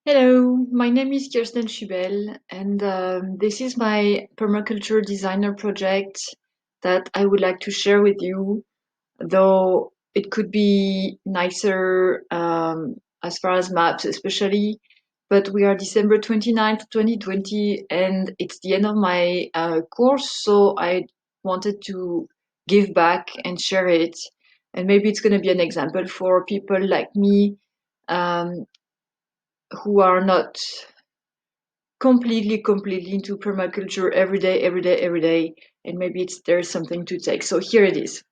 Hello, my name is Kirsten Schubel, and this is my permaculture designer project that I would like to share with you, though it could be nicer as far as maps, especially. But we are December 29th, 2020, and it's the end of my course, so I wanted to give back and share it. And maybe it's going to be an example for people like me um, who are not completely into permaculture every day, and maybe there's something to take. So here it is.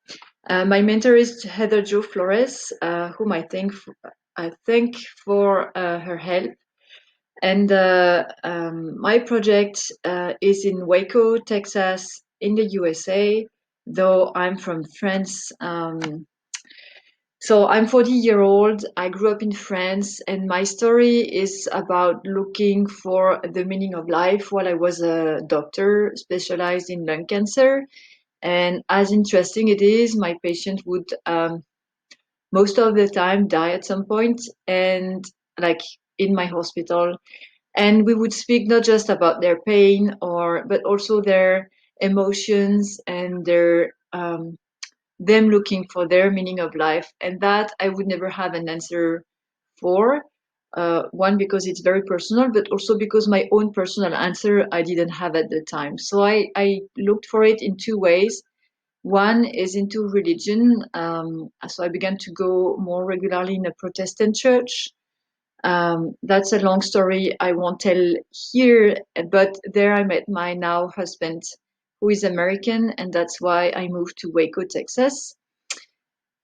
My mentor is Heather Jo Flores, whom I thank for her help. And my project is in Waco, Texas, in the USA, though I'm from France. So I'm 40-year-old. I grew up in France, and my story is about looking for the meaning of life while I was a doctor specialized in lung cancer. And as interesting it is, my patient would most of the time die at some point, and like in my hospital. And we would speak not just about their pain but also their emotions and their them looking for their meaning of life, and that I would never have an answer for. One, because it's very personal, but also because my own personal answer I didn't have at the time. So I looked for it in two ways. One is into religion. So I began to go more regularly in a Protestant church. That's a long story I won't tell here, but there I met my now husband, who is American, and that's why I moved to Waco, Texas.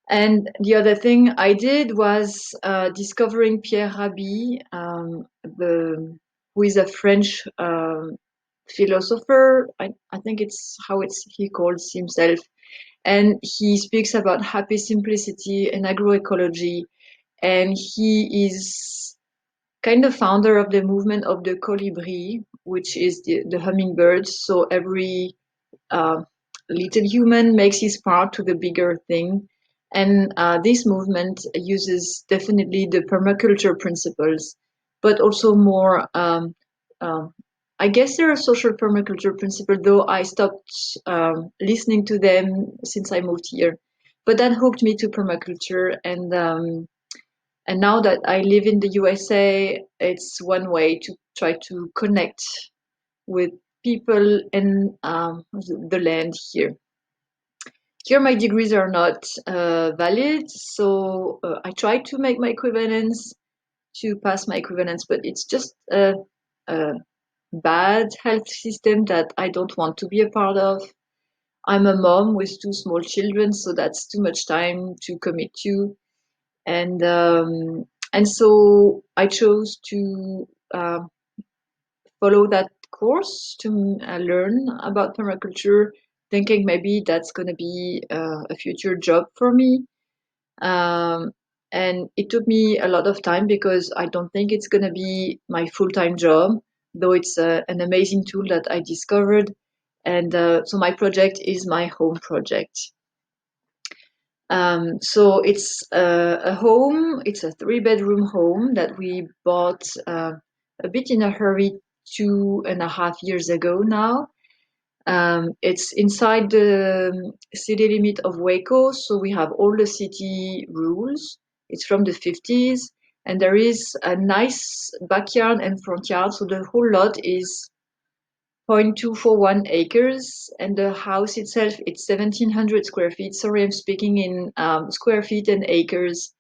And the other thing I did was discovering Pierre Rabhi, who is a French philosopher. I think it's how he calls himself. And he speaks about happy simplicity and agroecology. And he is kind of founder of the movement of the colibri, which is the hummingbird. So every uh, little human makes his part to the bigger thing. And this movement uses definitely the permaculture principles, but also more, I guess there are social permaculture principles, though I stopped listening to them since I moved here. But that hooked me to permaculture, and now that I live in the USA, it's one way to try to connect with people and the land here. Here, my degrees are not valid, so I try to make my equivalence to pass my equivalence, but it's just a bad health system that I don't want to be a part of. I'm a mom with two small children, so that's too much time to commit to, and um, and so I chose to follow that course to learn about permaculture, thinking maybe that's going to be a future job for me. Um, and it took me a lot of time because I don't think it's going to be my full-time job, though it's an amazing tool that I discovered. And so my project is my home project. So it's a home, it's a three-bedroom home that we bought a bit in a hurry 2.5 years ago now. It's inside the city limit of Waco, so we have all the city rules. It's from the 50s, and there is a nice backyard and front yard, so the whole lot is 0.241 acres, and the house itself, it's 1,700 square feet. Sorry, I'm speaking in square feet and acres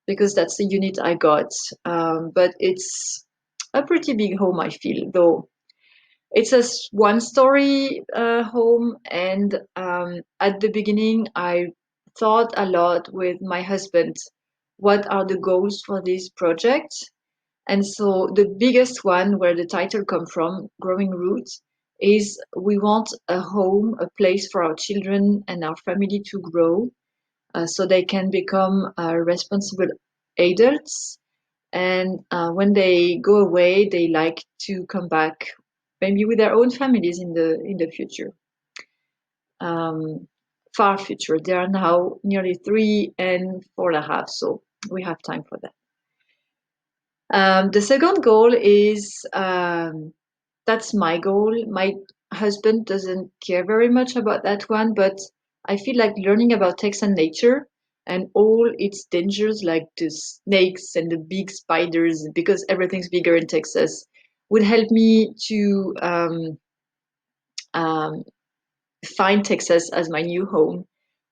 because that's the unit I got. But it's a pretty big home, I feel, though it's a one-story home, and at the beginning, I thought a lot with my husband, what are the goals for this project? And so the biggest one, where the title come from, Growing Roots, is we want a home, a place for our children and our family to grow, so they can become responsible adults, and when they go away, they like to come back, maybe with their own families in the future, um, far future. They are now nearly 3 and 4.5, so we have time for that. The second goal is that's my goal. My husband doesn't care very much about that one, but I feel like learning about Texan nature and all its dangers, like the snakes and the big spiders, because everything's bigger in Texas, would help me to um, find Texas as my new home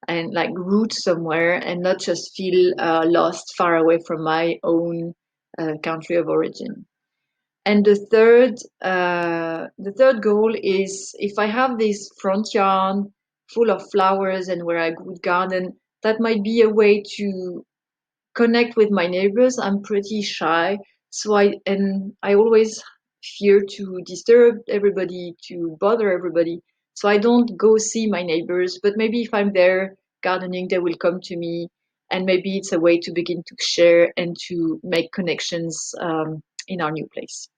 and like root somewhere and not just feel lost far away from my own country of origin. And the third goal is if I have this front yard full of flowers and where I would garden, that might be a way to connect with my neighbors. I'm pretty shy, so I always fear to disturb everybody, to bother everybody. So I don't go see my neighbors, but maybe if I'm there gardening, they will come to me, and maybe it's a way to begin to share and to make connections in our new place.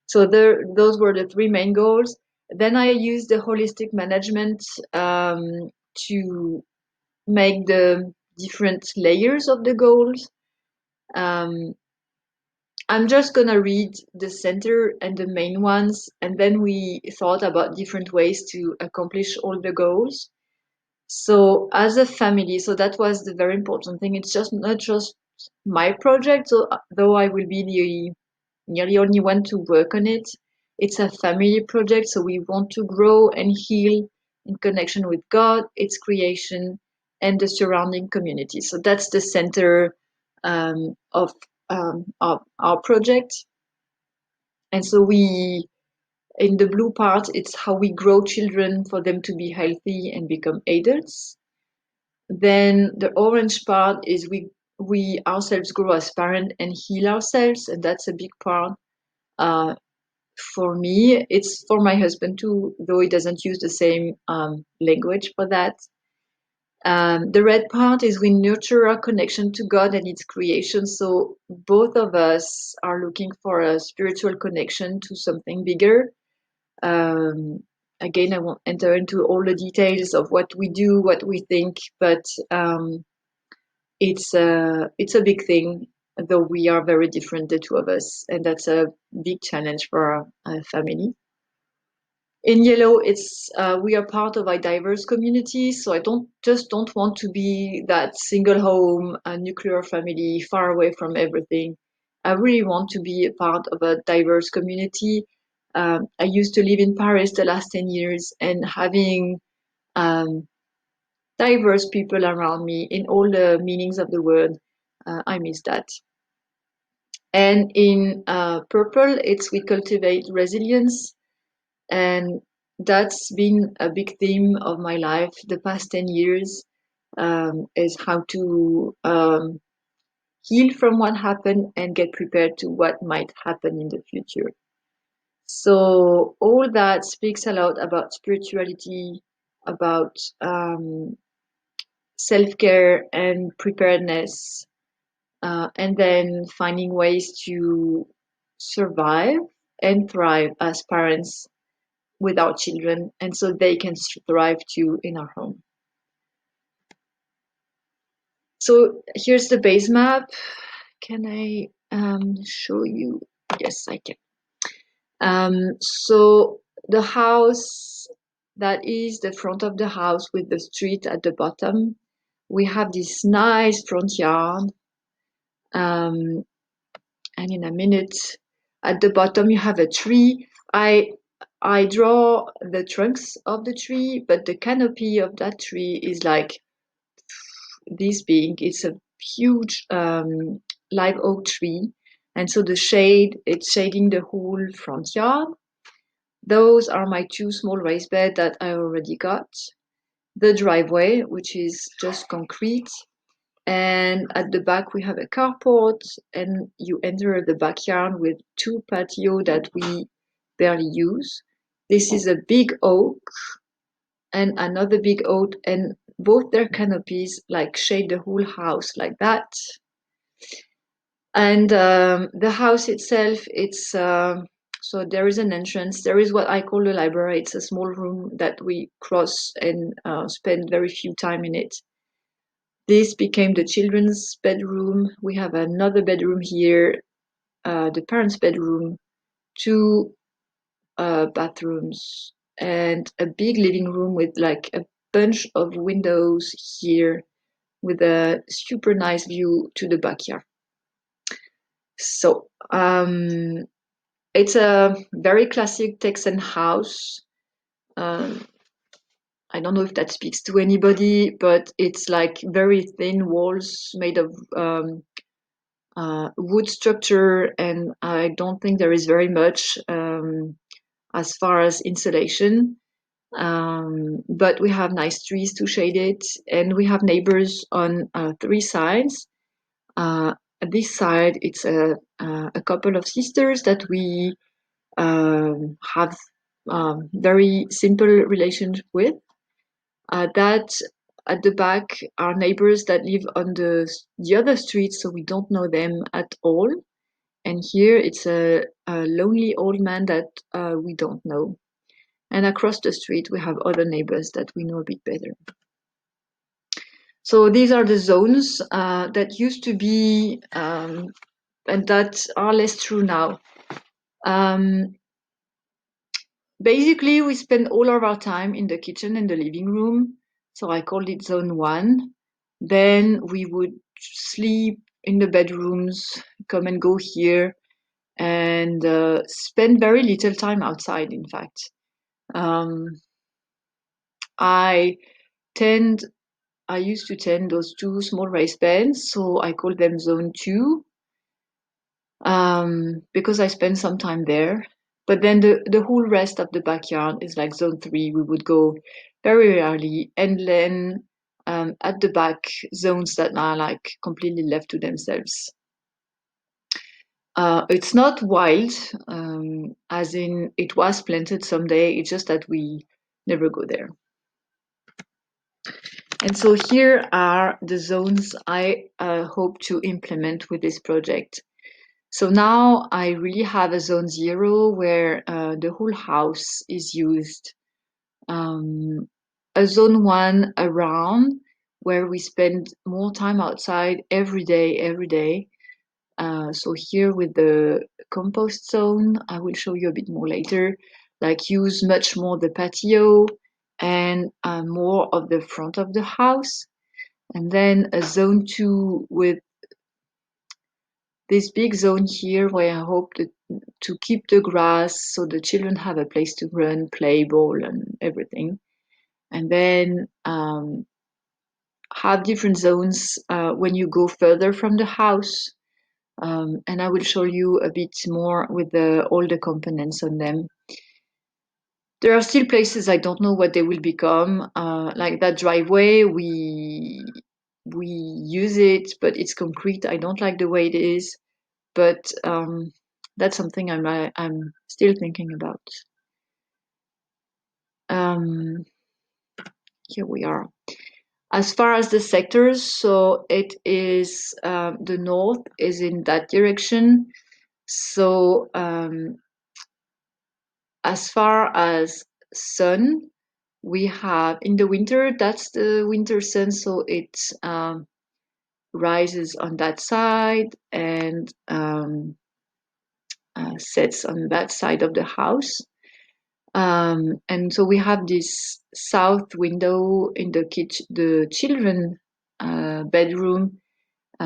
So those were the three main goals. Then I used the holistic management to make the different layers of the goals. Um, I'm just gonna read the center and the main ones, and then we thought about different ways to accomplish all the goals. So as a family, so that was the very important thing. It's just not just my project, so though I will be the only one to work on it. It's a family project, so we want to grow and heal in connection with God, its creation, and the surrounding community. So that's the center of our project. And so in the blue part, it's how we grow children for them to be healthy and become adults. Then the orange part is we ourselves grow as parents and heal ourselves, and that's a big part. Uh, for me, it's for my husband too, though he doesn't use the same language for that. The red part is we nurture our connection to God and its creation. So both of us are looking for a spiritual connection to something bigger. Um, Again, I won't enter into all the details of what we do, what we think, but it's a big thing, though we are very different, the two of us, and that's a big challenge for our family. In yellow, it's we are part of a diverse community, so I don't want to be that single home, nuclear family, far away from everything. I really want to be a part of a diverse community. I used to live in Paris the last 10 years, and having um, diverse people around me in all the meanings of the word, I miss that. And in purple, it's we cultivate resilience. And that's been a big theme of my life the past 10 years, is how to heal from what happened and get prepared to what might happen in the future. So all that speaks a lot about spirituality, about self-care and preparedness, and then finding ways to survive and thrive as parents with our children, and so they can thrive too in our home. So here's the base map. Can I show you? Yes, I can. So the house, that is the front of the house with the street at the bottom. We have this nice front yard. And in a minute, at the bottom you have a tree. I draw the trunks of the tree, but the canopy of that tree is like this big. It's a huge live oak tree, and so the shade, it's shading the whole front yard. Those are my two small raised beds that I already got. The driveway, which is just concrete, and at the back we have a carport, and you enter the backyard with two patio that we barely use. This is a big oak and another big oak, and both their canopies like shade the whole house like that. And the house itself, it's so there is an entrance. There is what I call the library. It's a small room that we cross and spend very few time in it. This became the children's bedroom. We have another bedroom here. the parents' bedroom, two bathrooms, and a big living room with like a bunch of windows here with a super nice view to the backyard. So it's a very classic Texan house. Um, I don't know if that speaks to anybody, but it's like very thin walls made of wood structure, and I don't think there is very much as far as insulation. But we have nice trees to shade it, and we have neighbors on three sides. At this side, it's a couple of sisters that we have very simple relationship with. That at the back are neighbors that live on the other street, so we don't know them at all. And here it's a lonely old man that we don't know. And across the street we have other neighbors that we know a bit better. So these are the zones that used to be and that are less true now. Basically, we spend all of our time in the kitchen and the living room. So I called it zone 1. Then we would sleep in the bedrooms, come and go here, and spend very little time outside, in fact. I tend I used to tend those two small raised beds, so I call them zone 2, because I spend some time there. But then the whole rest of the backyard is like zone 3. We would go very rarely, and then at the back, zones that are like completely left to themselves. It's not wild, as in it was planted someday. It's just that we never go there. And so here are the zones I hope to implement with this project. So now I really have a zone 0 where the whole house is used. A zone 1 around where we spend more time outside every day. So here with the compost zone, I will show you a bit more later, like use much more the patio and more of the front of the house. And then a zone 2 with this big zone here where I hope to keep the grass so the children have a place to run, play, ball, and everything. And then have different zones when you go further from the house. And I will show you a bit more with all the components on them. There are still places I don't know what they will become. Like that driveway, we use it, but it's concrete. I don't like the way it is, but that's something I'm still thinking about. Here we are. As far as the sectors, so it is the north is in that direction. So as far as sun, we have in the winter, that's the winter sun, so it rises on that side and sets on that side of the house. And so we have this south window in the kitchen, the children bedroom.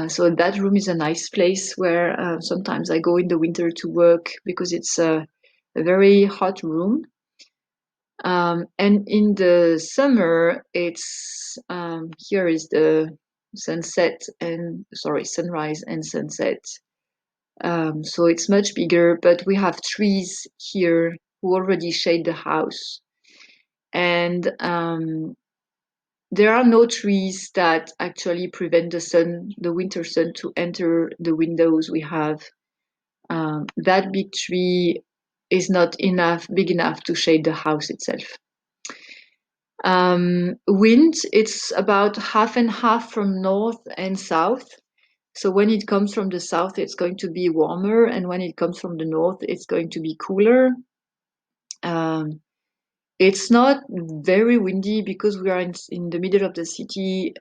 So that room is a nice place where sometimes I go in the winter to work because it's a very hot room. And in the summer, it's here is the sunrise and sunset. So it's much bigger, but we have trees here who already shade the house. And there are no trees that actually prevent the winter sun to enter the windows we have. That big tree is not big enough to shade the house itself. Wind, it's about half and half from north and south. So when it comes from the south, it's going to be warmer, and when it comes from the north, it's going to be cooler. It's not very windy because we are in the middle of the city.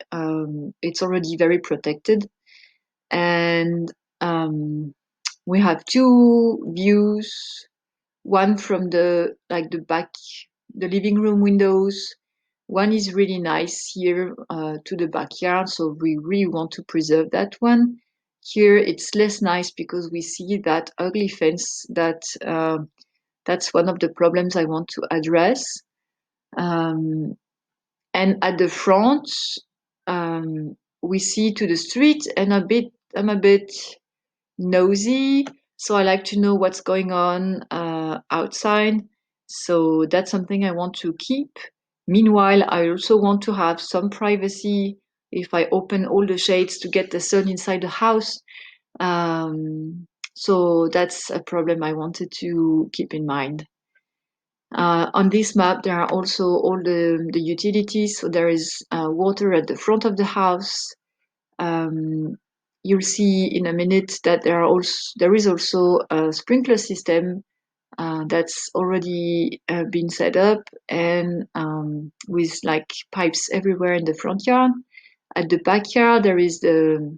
It's already very protected, and We have two views, one from the back, the living room windows. One is really nice here to the backyard, so we really want to preserve that one. Here it's less nice because we see that ugly fence that's one of the problems I want to address. Um, and at the front, we see to the street, and I'm a bit nosy, so I like to know what's going on outside. So that's something I want to keep. Meanwhile, I also want to have some privacy if I open all the shades to get the sun inside the house. So that's a problem I wanted to keep in mind. On this map, there are also all the utilities. So there is water at the front of the house. Um, you'll see in a minute that there is also a sprinkler system that's already been set up, and with like pipes everywhere in the front yard. At the backyard, there is the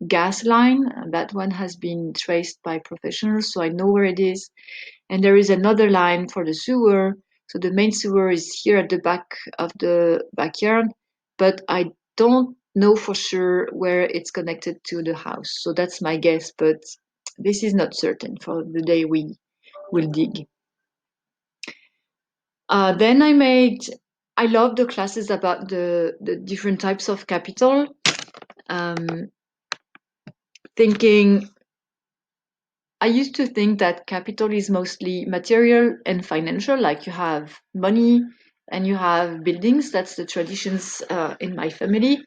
gas line. That one has been traced by professionals, so I know where it is. And there is another line for the sewer. So the main sewer is here at the back of the backyard, but I don't know for sure where it's connected to the house. So that's my guess, but this is not certain for the day we will dig. Then I love the classes about the different types of capital. Um, thinking I used to think that capital is mostly material and financial, like you have money and you have buildings. That's the traditions in my family.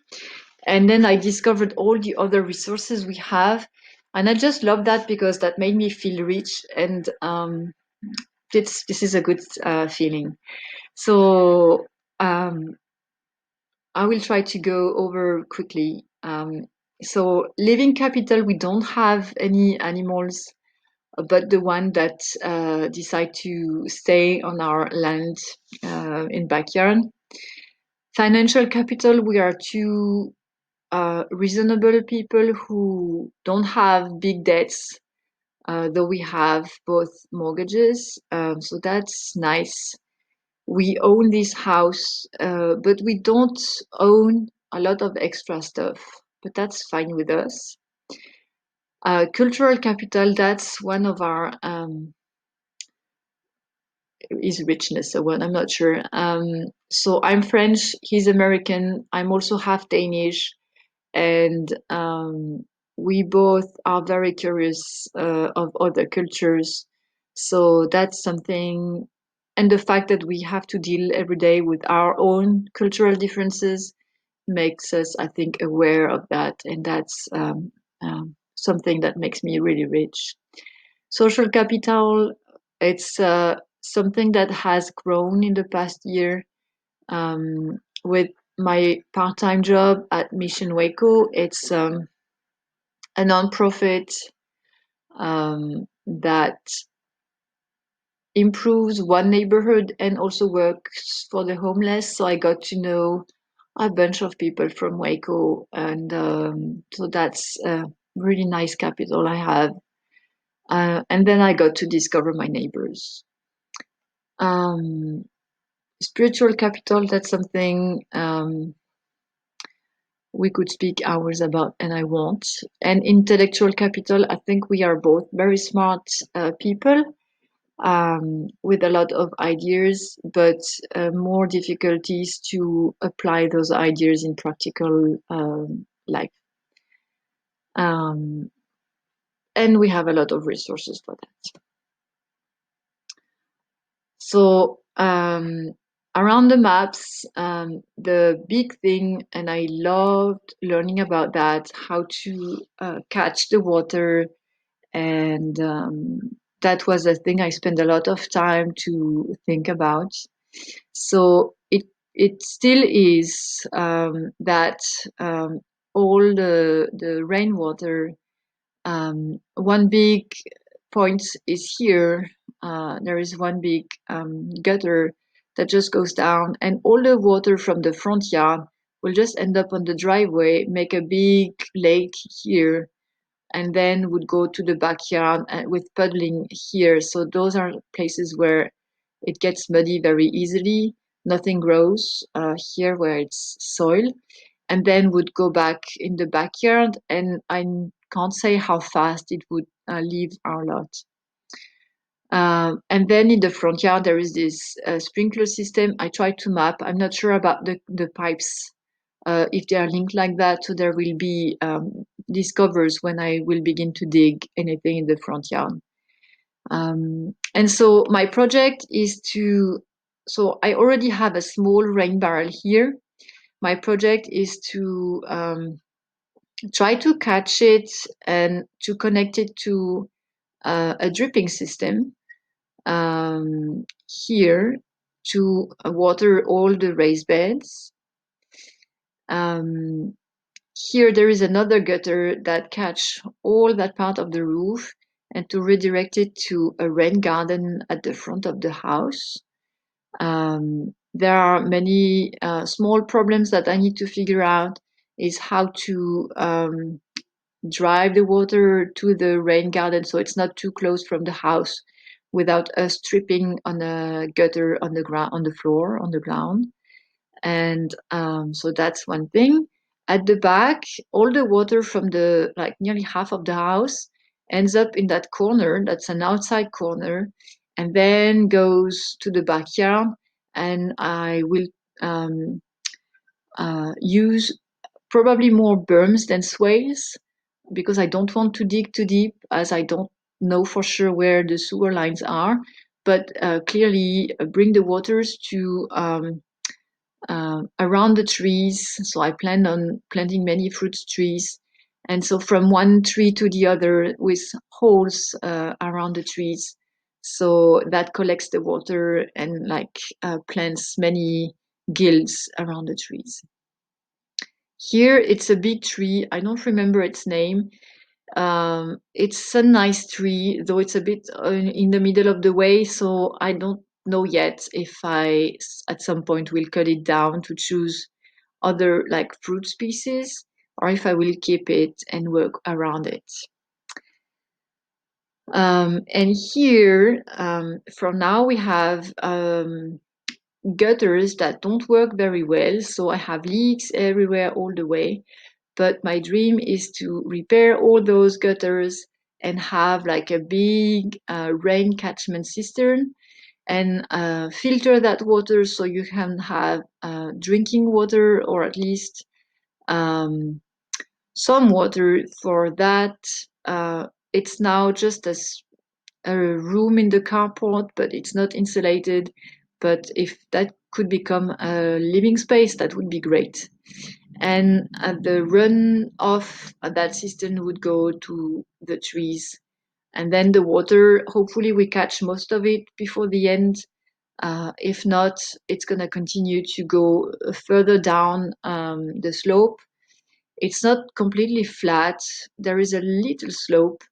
And then I discovered all the other resources we have. And I just love that because that made me feel rich. And this is a good feeling. So I will try to go over quickly. So living capital, we don't have any animals but the one that decide to stay on our land in backyard. Financial capital, we are two reasonable people who don't have big debts, though we have both mortgages, so that's nice. We own this house, but we don't own a lot of extra stuff, but that's fine with us. Cultural capital, that's one of our is richness or what, I'm not sure. So I'm French, he's American, I'm also half Danish, and we both are very curious of other cultures. So that's something, and the fact that we have to deal every day with our own cultural differences makes us, I think, aware of that, and that's something that makes me really rich. Social capital, it's something that has grown in the past year with my part-time job at Mission Waco. It's a nonprofit that improves one neighborhood and also works for the homeless. So I got to know a bunch of people from Waco, and so that's a really nice capital I have. And then I got to discover my neighbors. Um, Spiritual capital, that's something we could speak hours about, and I won't. And intellectual capital, I think we are both very smart people with a lot of ideas, but more difficulties to apply those ideas in practical life. Um, and we have a lot of resources for that. So around the maps, the big thing, and I loved learning about that, how to catch the water, and that was a thing I spent a lot of time to think about. So it still is that all the rainwater. One big point is here. There is one big gutter that just goes down, and all the water from the front yard will just end up on the driveway, make a big lake here. and then would go to the backyard with puddling here. So those are places where it gets muddy very easily. Nothing grows here where it's soil, and then would go back in the backyard. And I can't say how fast it would leave our lot. And then in the front yard, there is this sprinkler system. I tried to map. I'm not sure about the pipes, if they are linked like that. So there will be these covers when I will begin to dig anything in the front yard. And so my project is so I already have a small rain barrel here. My project is to try to catch it and to connect it to a dripping system here to water all the raised beds. Here there is another gutter that catch all that part of the roof and to redirect it to a rain garden at the front of the house. There are many small problems that I need to figure out is how to drive the water to the rain garden so it's not too close from the house without us tripping on a gutter on the ground, on the floor, on the ground. And so that's one thing. At the back, all the water from the like nearly half of the house ends up in that corner. That's an outside corner, and then goes to the backyard. And I will use probably more berms than swales because I don't want to dig too deep, as I don't know for sure where the sewer lines are. But clearly, bring the waters to around the trees. So I plan on planting many fruit trees. And so from one tree to the other with holes around the trees. So that collects the water and like plants many gills around the trees. Here it's a big tree. I don't remember its name. It's a nice tree, though it's a bit in the middle of the way, so I don't know yet if I at some point will cut it down to choose other like fruit species or if I will keep it and work around it. And here, for now, we have gutters that don't work very well, so I have leaks everywhere all the way. But my dream is to repair all those gutters and have like a big rain catchment cistern and filter that water so you can have drinking water or at least um, some water for that. It's now just a room in the carport, but it's not insulated. But if that could become a living space, that would be great. And the run of that cistern would go to the trees. And then the water, hopefully we catch most of it before the end. If not, it's going to continue to go further down the slope. It's not completely flat. There is a little slope,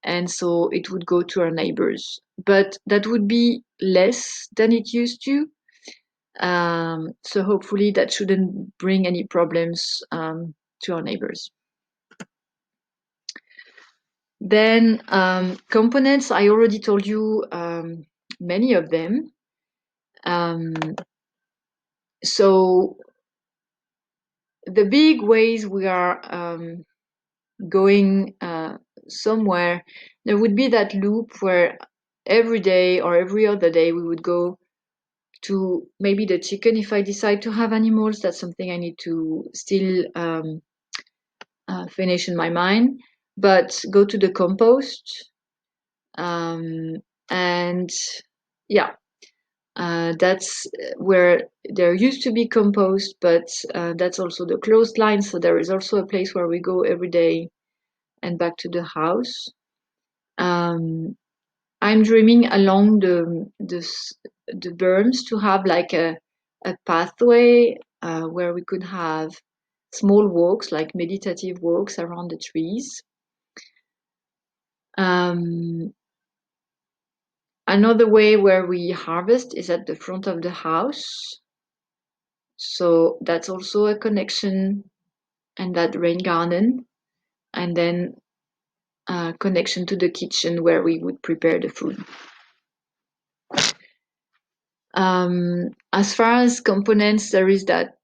and so it would go to our neighbors. But that would be less than it used to. So hopefully that shouldn't bring any problems to our neighbors. Then components, I already told you many of them. So the big ways we are going somewhere, there would be that loop where every day or every other day we would go to maybe the chicken if I decide to have animals. That's something I need to still finish in my mind. But go to the compost. And yeah, that's where there used to be compost, but that's also the closed line. So there is also a place where we go every day and back to the house. I'm dreaming along the berms to have like a pathway where we could have small walks, like meditative walks around the trees. Another way where we harvest is at the front of the house. So that's also a connection and that rain garden. And then connection to the kitchen where we would prepare the food. As far as components, there is that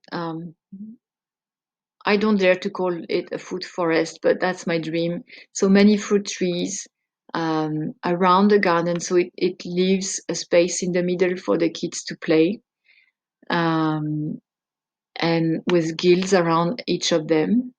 I don't dare to call it a fruit forest, but that's my dream. So many fruit trees around the garden, so it leaves a space in the middle for the kids to play, and with gills around each of them.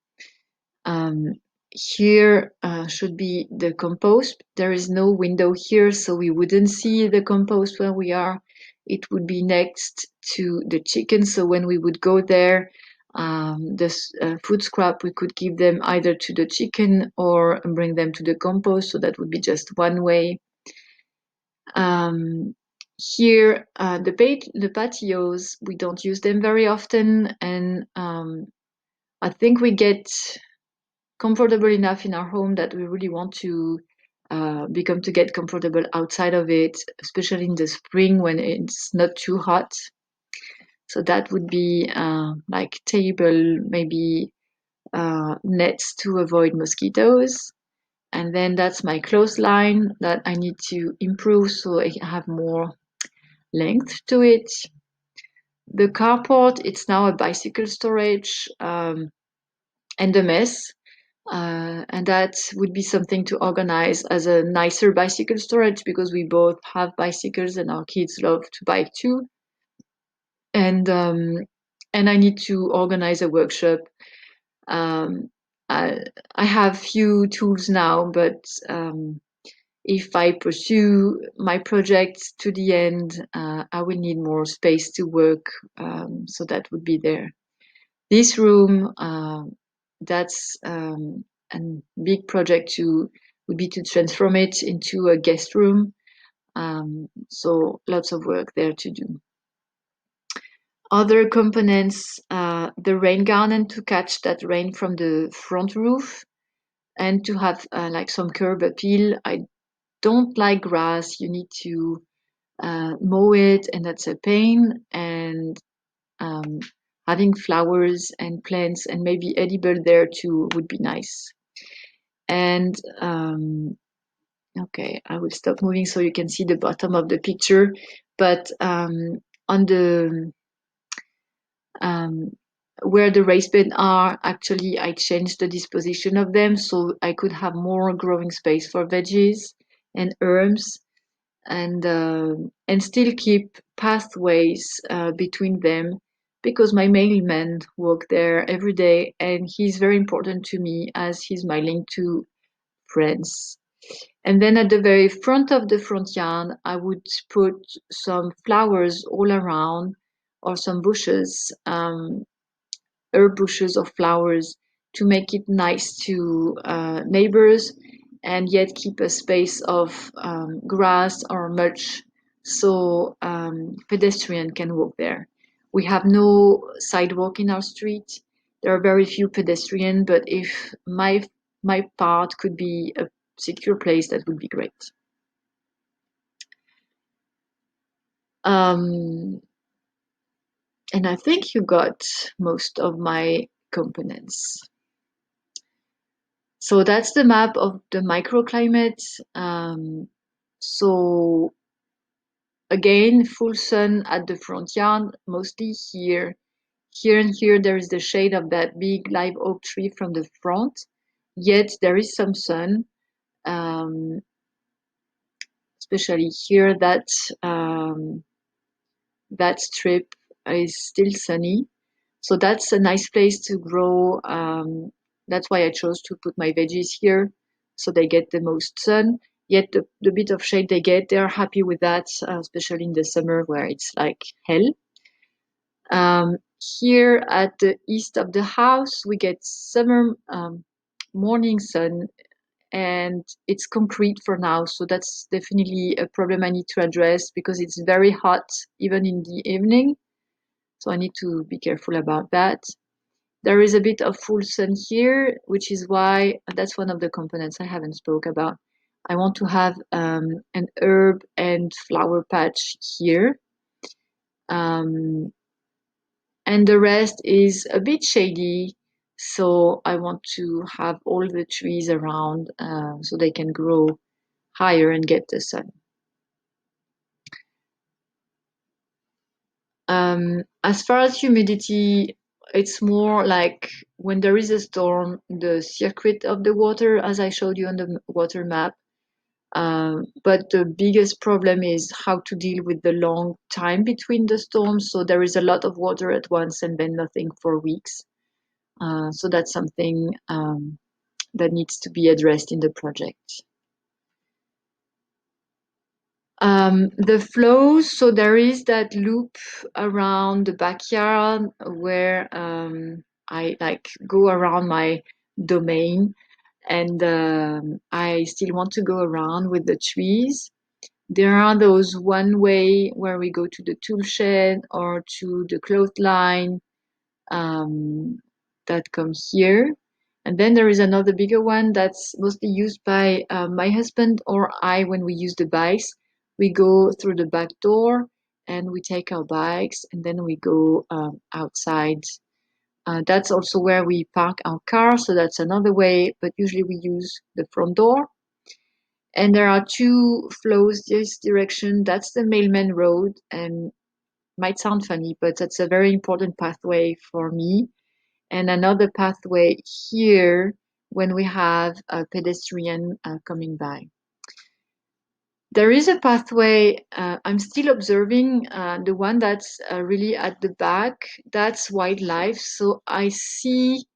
Here should be the compost. There is no window here, so we wouldn't see the compost where we are. It would be next to the chicken, so when we would go there, the food scrap we could give them either to the chicken or bring them to the compost, so that would be just one way. Here, the patios, we don't use them very often, and I think we get comfortable enough in our home that we really want to become to get comfortable outside of it, especially in the spring when it's not too hot. So that would be like table, maybe nets to avoid mosquitoes. And then that's my clothesline that I need to improve so I have more length to it. The carport, it's now a bicycle storage and a mess. And that would be something to organize as a nicer bicycle storage because we both have bicycles and our kids love to bike too. And I need to organize a workshop. Um, I have few tools now, but if I pursue my project to the end, I will need more space to work. So that would be there. This room, that's a big project would be to transform it into a guest room. So lots of work there to do. Other components, the rain garden to catch that rain from the front roof and to have like some curb appeal. I don't like grass. You need to mow it, and that's a pain. And having flowers and plants and maybe edible there too would be nice. And okay, I will stop moving so you can see the bottom of the picture. But on the where the raised beds are, actually I changed the disposition of them so I could have more growing space for veggies and herbs, and still keep pathways between them because my mailman walk there every day and he's very important to me as he's my link to friends. And then at the very front of the front yard, I would put some flowers all around or some bushes, herb bushes or flowers to make it nice to neighbors and yet keep a space of grass or mulch so pedestrian can walk there. We have no sidewalk in our street. There are very few pedestrians, but if my part could be a secure place, that would be great. And I think you got most of my components. So that's the map of the microclimate. So again, full sun at the front yard, mostly here. Here and here, there is the shade of that big live oak tree from the front. Yet there is some sun, um, especially here. That strip is still sunny. So that's a nice place to grow. That's why I chose to put my veggies here, so they get the most sun. Yet the bit of shade they get, they're happy with that, especially in the summer where it's like hell. Here at the east of the house, we get summer morning sun, and it's concrete for now. So that's definitely a problem I need to address because it's very hot even in the evening. So I need to be careful about that. There is a bit of full sun here, which is why that's one of the components I haven't spoke about. I want to have an herb and flower patch here. And the rest is a bit shady So I want to have all the trees around so they can grow higher and get the sun. As far as humidity, it's more like when there is a storm, the circuit of the water, as I showed you on the water map. But the biggest problem is how to deal with the long time between the storms. So there is a lot of water at once and then nothing for weeks. So that's something that needs to be addressed in the project. The flows, so there is that loop around the backyard where I like go around my domain, and I still want to go around with the trees. There are those one way where we go to the tool shed or to the clothesline um, that come here. And then there is another bigger one that's mostly used by my husband or I when we use the bikes. We go through the back door and we take our bikes and then we go outside. That's also where we park our car, so that's another way, but usually we use the front door. And there are two flows this direction. That's the Mailman Road, and might sound funny, but that's a very important pathway for me. And another pathway here when we have a pedestrian coming by. There is a pathway, I'm still observing the one that's really at the back. That's wildlife. So I see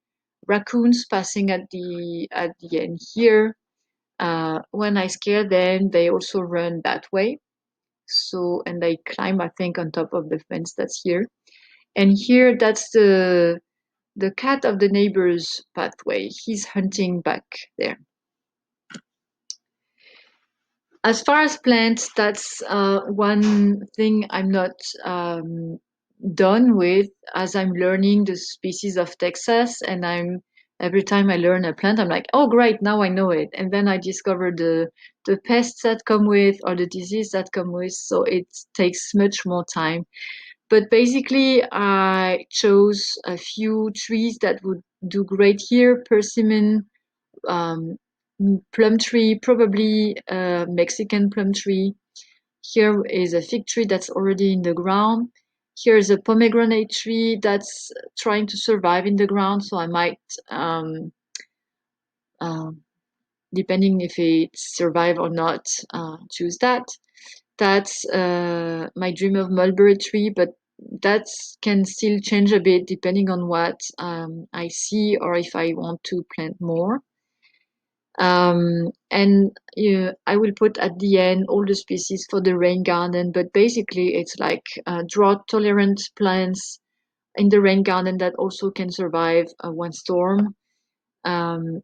raccoons passing at the end here. When I scare them, they also run that way. So, and they climb, I think, on top of the fence that's here. And here, that's the cat of the neighbor's pathway. He's hunting back there. As far as plants, that's one thing I'm not done with as I'm learning the species of Texas, and I'm every time I learn a plant, I'm like, oh great, now I know it. And then I discover the pests that come with or the disease that come with, so it takes much more time. But basically, I chose a few trees that would do great here: persimmon, um, plum tree, probably a Mexican plum tree. Here is a fig tree that's already in the ground. Here is a pomegranate tree that's trying to survive in the ground, so I might, um, uh, depending if it survive or not, choose that. That's my dream of mulberry tree, but that can still change a bit depending on what I see or if I want to plant more. And I will put at the end all the species for the rain garden, but basically it's like drought tolerant plants in the rain garden that also can survive one storm. And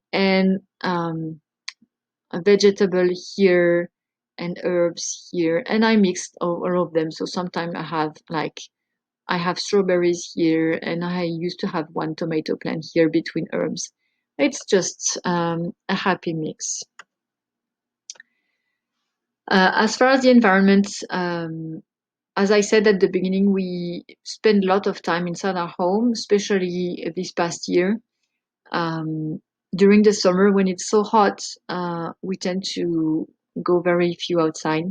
a vegetable here and herbs here. And I mixed all of them. So sometimes I have strawberries here, and I used to have one tomato plant here between herbs. It's just a happy mix. As far as the environment, as I said at the beginning, we spend a lot of time inside our home, especially this past year. Um, During the summer, when it's so hot, we tend to go very few outside.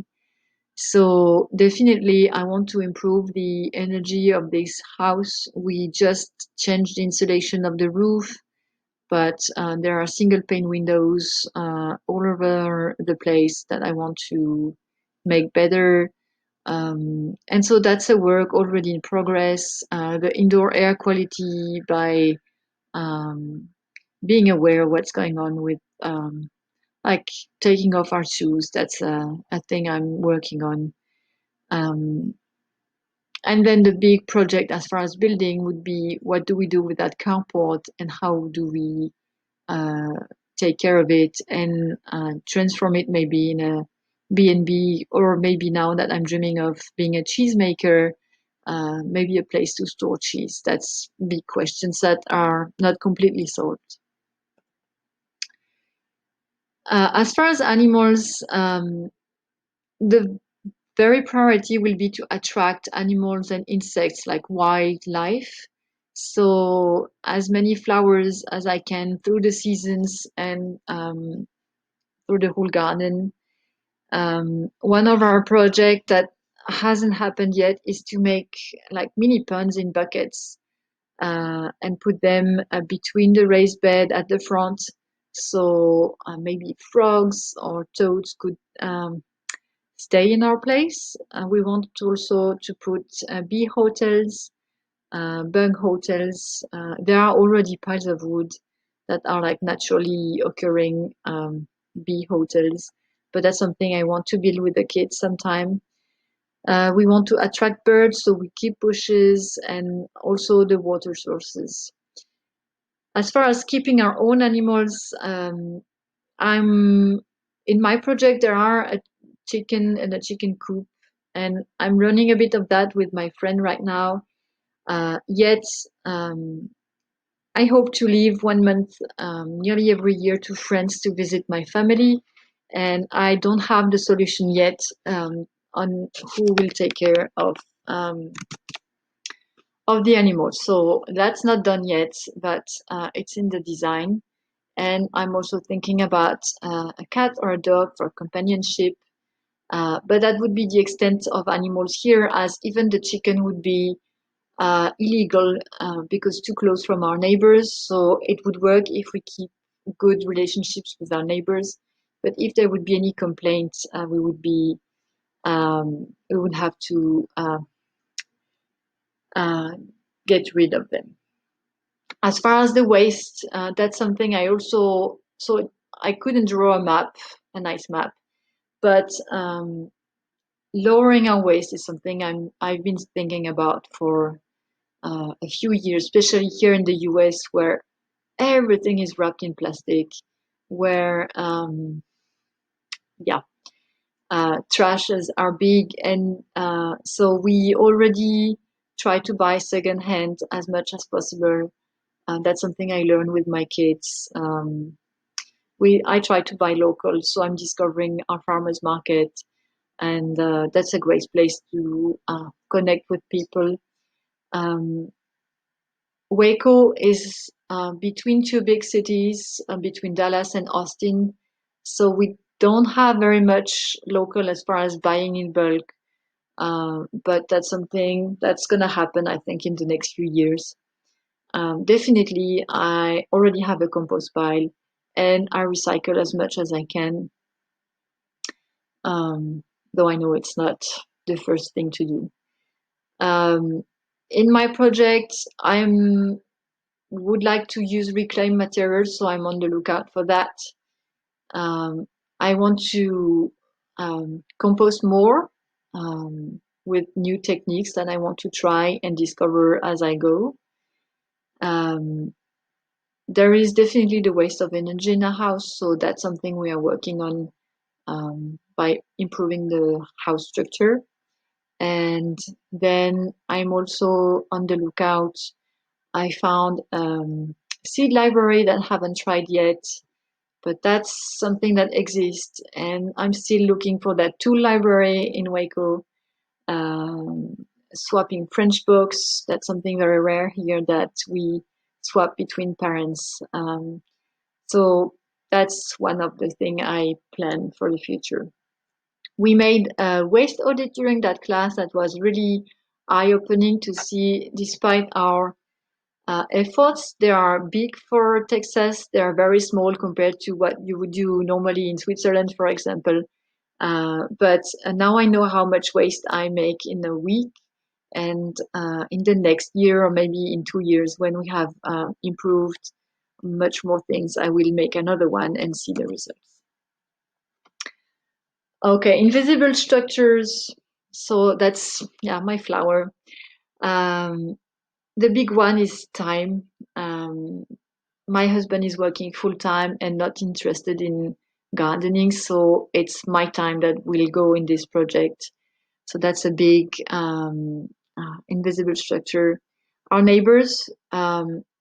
So definitely, I want to improve the energy of this house. We just changed the insulation of the roof, but there are single pane windows all over the place that I want to make better. And so that's a work already in progress. The indoor air quality by um, being aware of what's going on with like taking off our shoes. That's a thing I'm working on. Um, and then the big project as far as building would be what do we do with that carport and how do we uh, take care of it and transform it maybe in a B&B, or maybe now that I'm dreaming of being a cheesemaker, maybe a place to store cheese. That's big questions that are not completely solved. As far as animals, the very priority will be to attract animals and insects like wildlife. So as many flowers as I can through the seasons and through the whole garden. One of our project that hasn't happened yet is to make like mini ponds in buckets and put them between the raised bed at the front. So maybe frogs or toads could stay in our place. We want also to put bee hotels, bug hotels. There are already piles of wood that are like naturally occurring bee hotels, but that's something I want to build with the kids sometime. We want to attract birds, so we keep bushes and also the water sources. As far as keeping our own animals, I'm in my project. There are a chicken and a chicken coop, and I'm running a bit of that with my friend right now. Yet, I hope to leave 1 month nearly every year to France to visit my family, and I don't have the solution yet on who will take care of the animals. So that's not done yet, but it's in the design. And I'm also thinking about a cat or a dog for companionship. But that would be the extent of animals here, as even the chicken would be illegal because too close from our neighbors. So it would work if we keep good relationships with our neighbors. But if there would be any complaints, we would have to uh, get rid of them. As far as the waste, that's something I also so I couldn't draw a map, a nice map, but lowering our waste is something I've been thinking about for a few years, especially here in the US, where everything is wrapped in plastic, where yeah, trashes are big, and so we already try to buy secondhand as much as possible. That's something I learned with my kids. I try to buy local, so I'm discovering our farmers market, and that's a great place to connect with people. Um, Waco is between two big cities, between Dallas and Austin, so we don't have very much local as far as buying in bulk. But that's something that's gonna happen, I think, in the next few years. Definitely, I already have a compost pile, and I recycle as much as I can. Um, though I know it's not the first thing to do. Um, in my project, I'm would like to use reclaimed materials, so I'm on the lookout for that. Um, I want to compost more with new techniques that I want to try and discover as I go. Um, there is definitely the waste of energy in a house, so that's something we are working on by improving the house structure. And then I'm also on the lookout. I found seed library that I haven't tried yet, but that's something that exists, and I'm still looking for that tool library in Waco. Um, Swapping French books, that's something very rare here that we swap between parents. So that's one of the things I plan for the future. We made a waste audit during that class that was really eye-opening to see, despite our efforts, they are big for Texas. They are very small compared to what you would do normally in Switzerland, for example. But now I know how much waste I make in a week. And in the next year, or maybe in 2 years, when we have improved much more things, I will make another one and see the results. Okay, invisible structures. So that's, yeah, my flower. Um, the big one is time. Um, my husband is working full time and not interested in gardening, so it's my time that will go in this project. So that's a big invisible structure. Our neighbors,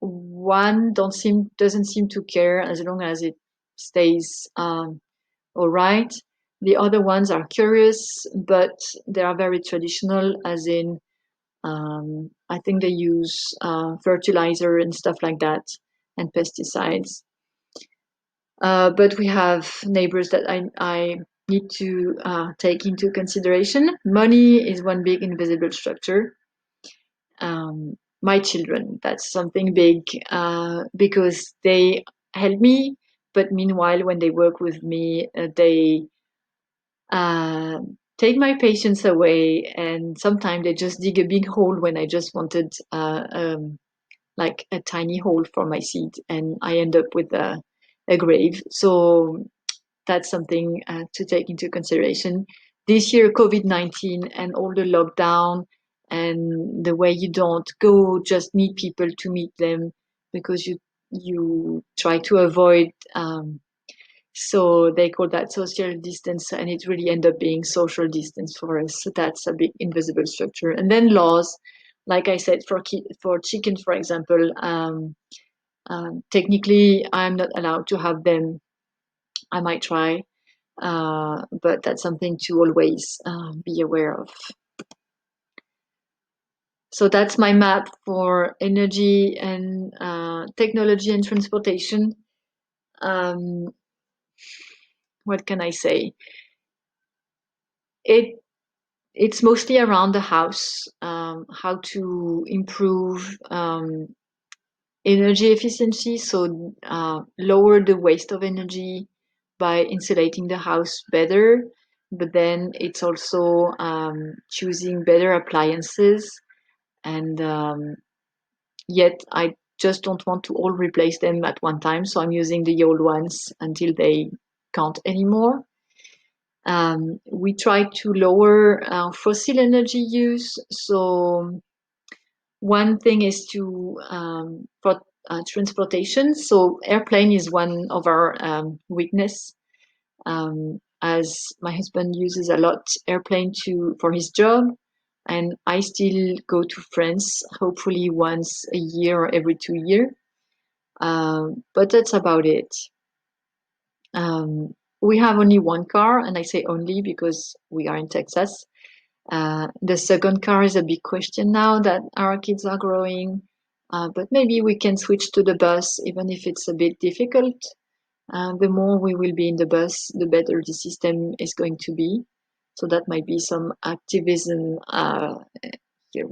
one doesn't seem to care as long as it stays all right. The other ones are curious, but they are very traditional, as in I think they use fertilizer and stuff like that, and pesticides. But we have neighbors that I need to take into consideration. Money is one big invisible structure. My children, that's something big, because they help me, but meanwhile, when they work with me, they uh, take my patience away, and sometimes they just dig a big hole when I just wanted like a tiny hole for my seed, and I end up with a grave. So that's something to take into consideration. This year, COVID-19 and all the lockdown, and the way you don't go, just meet people to meet them, because you try to avoid. So they call that social distance, and it really end up being social distance for us. So that's a big invisible structure. And then laws, like I said, for chickens, for example, technically I'm not allowed to have them. I might try, but that's something to always be aware of. So that's my map for energy and technology and transportation. Um, what can I say? It it's mostly around the house, how to improve energy efficiency, so lower the waste of energy by insulating the house better. But then it's also choosing better appliances, and yet I just don't want to all replace them at one time, so I'm using the old ones until they can't anymore. We try to lower fossil energy use. So one thing is to for transportation. So airplane is one of our weakness. As my husband uses a lot airplane for his job, and I still go to France, hopefully once a year or every 2 years. But that's about it. We have only one car, and I say only because we are in Texas. The second car is a big question now that our kids are growing, but maybe we can switch to the bus, even if it's a bit difficult. The more we will be in the bus, the better the system is going to be. So that might be some activism here.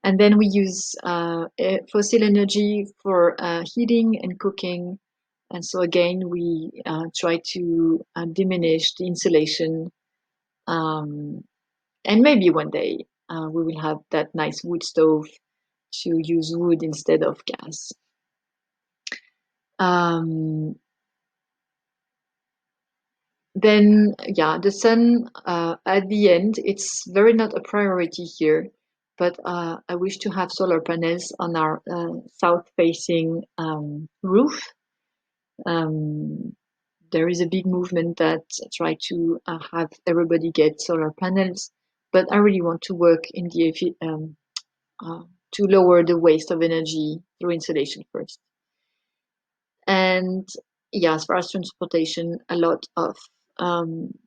And then we use fossil energy for heating and cooking. And so again, we try to diminish the insulation. Um, and maybe one day we will have that nice wood stove to use wood instead of gas. Then, yeah, the sun at the end, it's very not a priority here, but I wish to have solar panels on our south-facing roof. Um, there is a big movement that try to have everybody get solar panels, but I really want to work in the to lower the waste of energy through insulation first. And yeah, as far as transportation, a lot of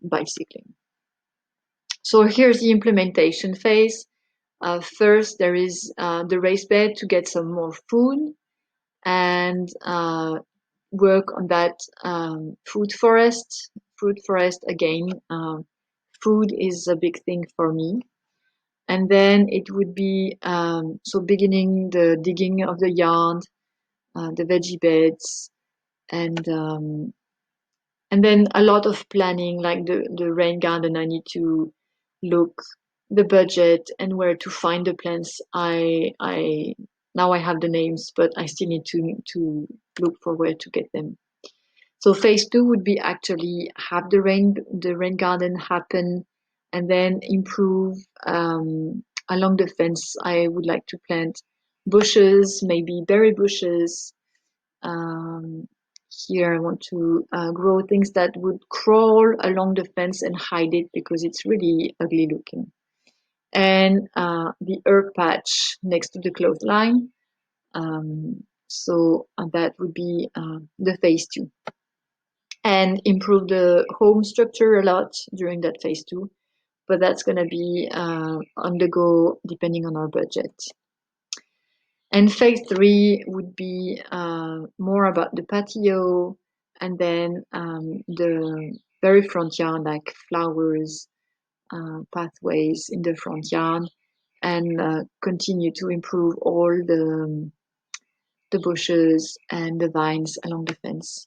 bicycling. So here's the implementation phase. First, there is the raised bed to get some more food, and work on that food forest. Food forest again. Food is a big thing for me. And then it would be so beginning the digging of the yard, the veggie beds, and then a lot of planning, like the rain garden. I need to look the budget and where to find the plants. I now I have the names, but I still need to look for where to get them. So phase two would be actually have the rain garden happen, and then improve along the fence. I would like to plant bushes, maybe berry bushes. Um, Here I want to grow things that would crawl along the fence and hide it because it's really ugly looking. And the herb patch next to the clothesline. So that would be the phase two. And improve the home structure a lot during that phase two. but that's going to be on the go depending on our budget. And phase 3 would be more about the patio, and then the very front yard, like flowers, pathways in the front yard, and continue to improve all the bushes and the vines along the fence.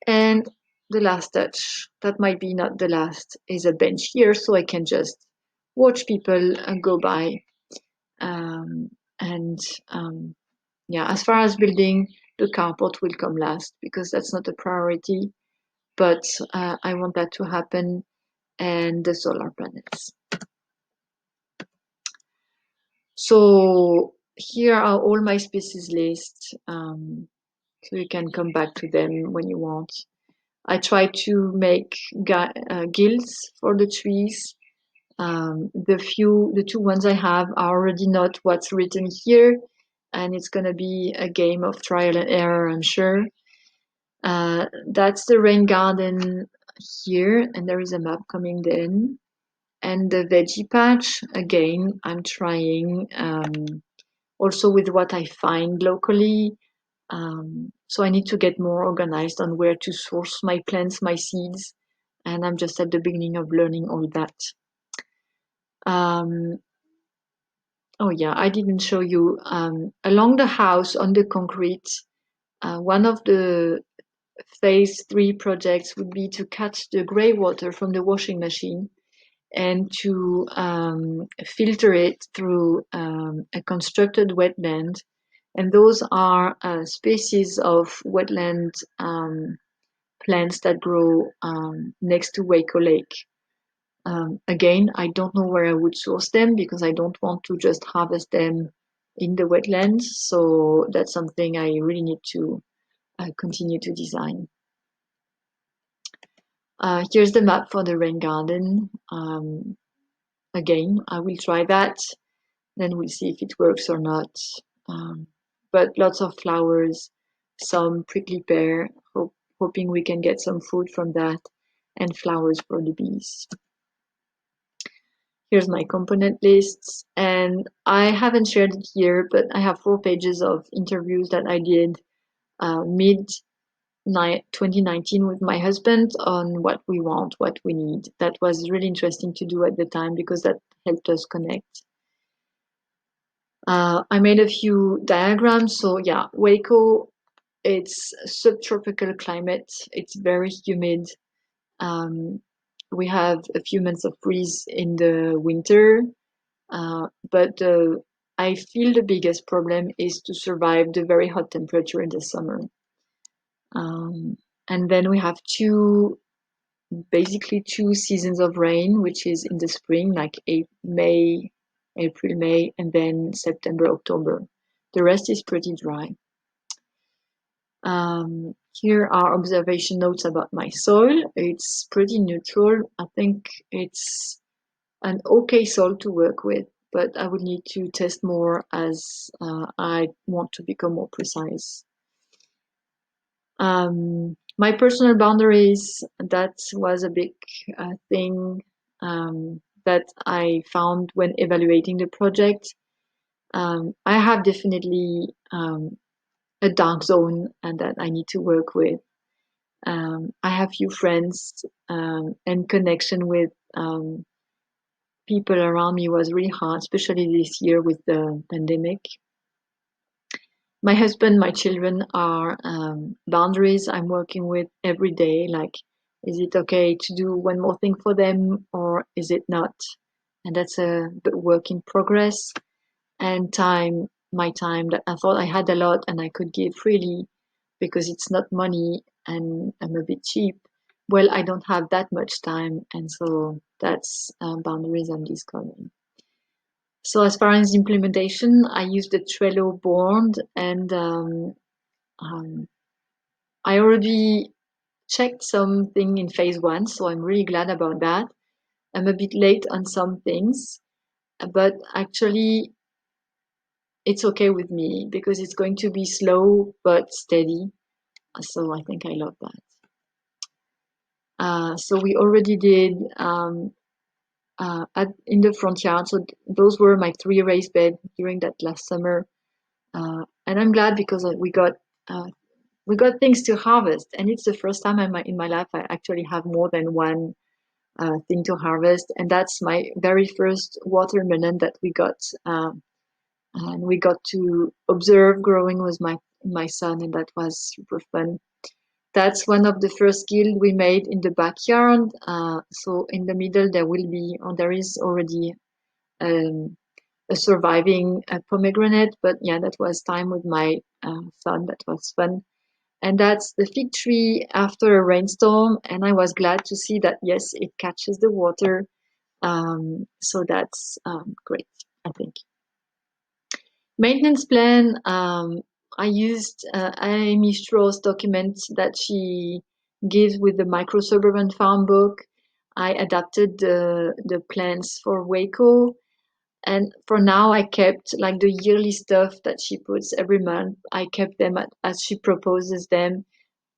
And the last touch, that might be not the last, is a bench here so I can just watch people go by. Um, and yeah, as far as building, the carport will come last because that's not a priority, but I want that to happen, and the solar panels. So here are all my species lists, so you can come back to them when you want. I try to make guilds for the trees. The two ones I have are already not what's written here, and it's gonna be a game of trial and error, I'm sure. That's the rain garden here, and there is a map coming then. And the veggie patch, again, I'm trying also with what I find locally. So I need to get more organized on where to source my plants, my seeds, and I'm just at the beginning of learning all that. Oh yeah, I didn't show you. Along the house on the concrete, one of the phase 3 projects would be to catch the gray water from the washing machine and to filter it through a constructed wetland. And those are species of wetland plants that grow next to Waco Lake. Again, I don't know where I would source them because I don't want to just harvest them in the wetlands. So that's something I really need to continue to design. Here's the map for the rain garden. Again, I will try that. Then we'll see if it works or not. But lots of flowers, some prickly pear, hoping we can get some food from that, and flowers for the bees. Here's my component lists, and I haven't shared it here, but I have 4 pages of interviews that I did mid 2019 with my husband on what we want, what we need. That was really interesting to do at the time because that helped us connect. I made a few diagrams. So yeah, Waco, it's subtropical climate. It's very humid. We have a few months of breeze in the winter, but I feel the biggest problem is to survive the very hot temperature in the summer. And then we have basically two seasons of rain, which is in the spring, like April, May, and then September, October. The rest is pretty dry. Here are observation notes about my soil. It's pretty neutral. I think it's an okay soil to work with, but I would need to test more as I want to become more precise. My personal boundaries, that was a big thing that I found when evaluating the project. I have definitely a dark zone and that I need to work with. I have few friends and connection with people around me was really hard, especially this year with the pandemic. My husband, my children are boundaries I'm working with every day. Like, is it okay to do one more thing for them or is it not? And that's a work in progress. And time, my time that I thought I had a lot and I could give freely because it's not money and I'm a bit cheap. Well, I don't have that much time. And so that's boundaries I'm discovering. So as far as implementation, I use the Trello board and I already checked something in phase 1, so I'm really glad about that. I'm a bit late on some things, but actually it's okay with me because it's going to be slow but steady. So I think I love that. So we already did in the front yard. So those were my 3 raised beds during that last summer. And I'm glad because uh, we got things to harvest, and it's the first time in my life I actually have more than one thing to harvest, and that's my very first watermelon that we got, and we got to observe growing with my son, and that was super fun. That's one of the first guild we made in the backyard. So in the middle there will be, or there is already um, a surviving pomegranate, but yeah, that was time with my son. That was fun. And that's the fig tree after a rainstorm, and I was glad to see that yes, it catches the water. So that's great, I think. Maintenance plan. I used Amy Strauss documents that she gives with the Micro Suburban Farm book. I adapted the plans for Waco, and for now I kept like the yearly stuff that she puts every month. I kept them as she proposes them,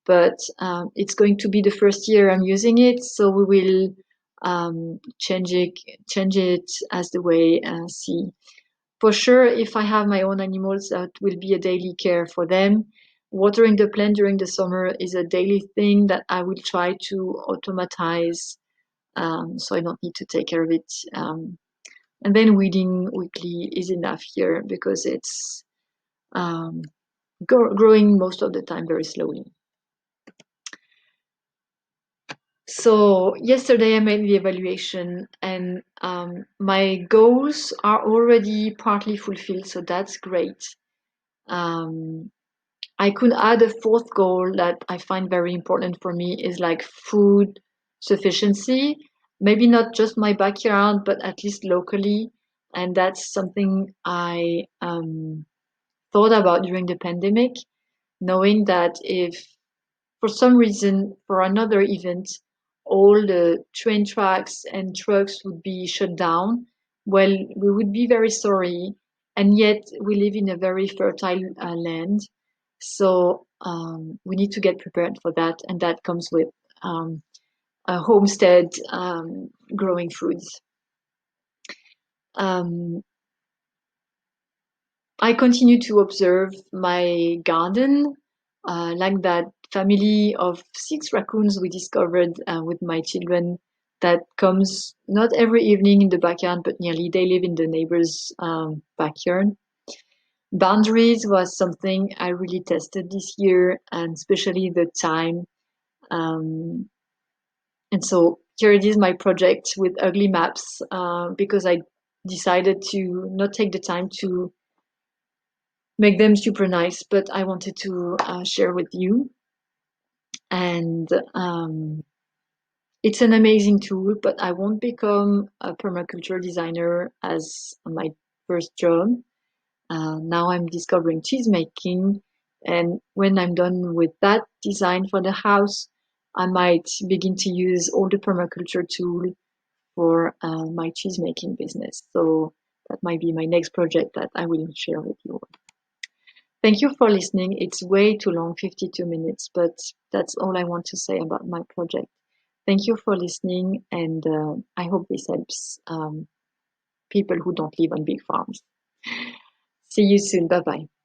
but it's going to be the first year I'm using it, so we will change it as the way see. For sure, if I have my own animals, that will be a daily care for them. Watering the plant during the summer is a daily thing that I will try to automatize, so I don't need to take care of it. And then weeding weekly is enough here because it's um, growing most of the time very slowly. So yesterday I made the evaluation, and my goals are already partly fulfilled, so that's great. Um, I could add a fourth goal that I find very important for me is like food sufficiency. Maybe not just my backyard, but at least locally. And that's something I thought about during the pandemic, knowing that if for some reason, for another event, all the train tracks and trucks would be shut down, well, we would be very sorry. And yet, we live in a very fertile land. So we need to get prepared for that. And that comes with a homestead growing foods. Um, I continue to observe my garden, like that family of 6 raccoons we discovered with my children that comes not every evening in the backyard, but nearly they live in the neighbor's backyard. Boundaries was something I really tested this year, and especially the time. Um, and so here it is, my project with ugly maps, because I decided to not take the time to make them super nice, but I wanted to share with you. And it's an amazing tool, but I won't become a permaculture designer as my first job. Now I'm discovering cheese making, and when I'm done with that design for the house, I might begin to use all the permaculture tool for my cheese making business. So that might be my next project that I will share with you. Thank you for listening. It's way too long, 52 minutes, but that's all I want to say about my project. Thank you for listening, and I hope this helps people who don't live on big farms. See you soon. Bye bye.